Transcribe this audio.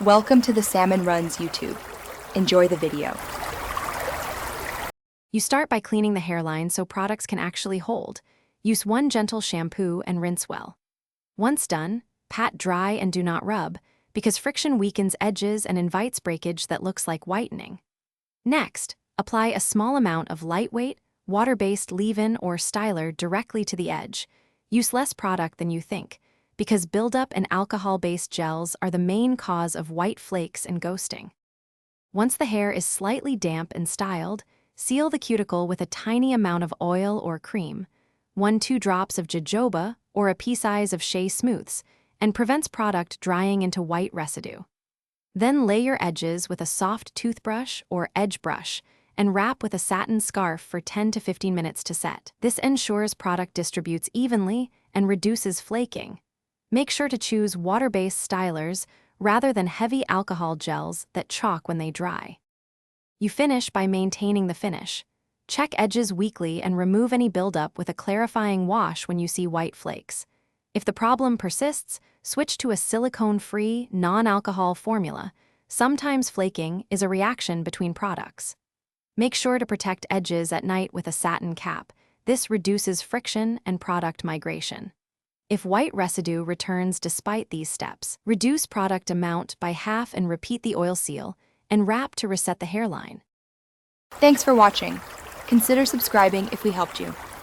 Welcome to the Salmon Runs YouTube. Enjoy the video. You start by cleaning the hairline so products can actually hold. Use one gentle shampoo and rinse well. Once done, pat dry and do not rub, because friction weakens edges and invites breakage that looks like whitening. Next, apply a small amount of lightweight, water-based leave-in or styler directly to the edge. Use less product than you think, because buildup and alcohol-based gels are the main cause of white flakes and ghosting. Once the hair is slightly damp and styled, seal the cuticle with a tiny amount of oil or cream, 1-2 drops of jojoba or a pea size of shea smooths, and prevents product drying into white residue. Then lay your edges with a soft toothbrush or edge brush and wrap with a satin scarf for 10 to 15 minutes to set. This ensures product distributes evenly and reduces flaking. Make sure to choose water-based stylers rather than heavy alcohol gels that chalk when they dry. You finish by maintaining the finish. Check edges weekly and remove any buildup with a clarifying wash when you see white flakes. If the problem persists, switch to a silicone-free, non-alcohol formula. Sometimes flaking is a reaction between products. Make sure to protect edges at night with a satin cap. This reduces friction and product migration. If white residue returns despite these steps, reduce product amount by half and repeat the oil seal, and wrap to reset the hairline. Thanks for watching. Consider subscribing if we helped you.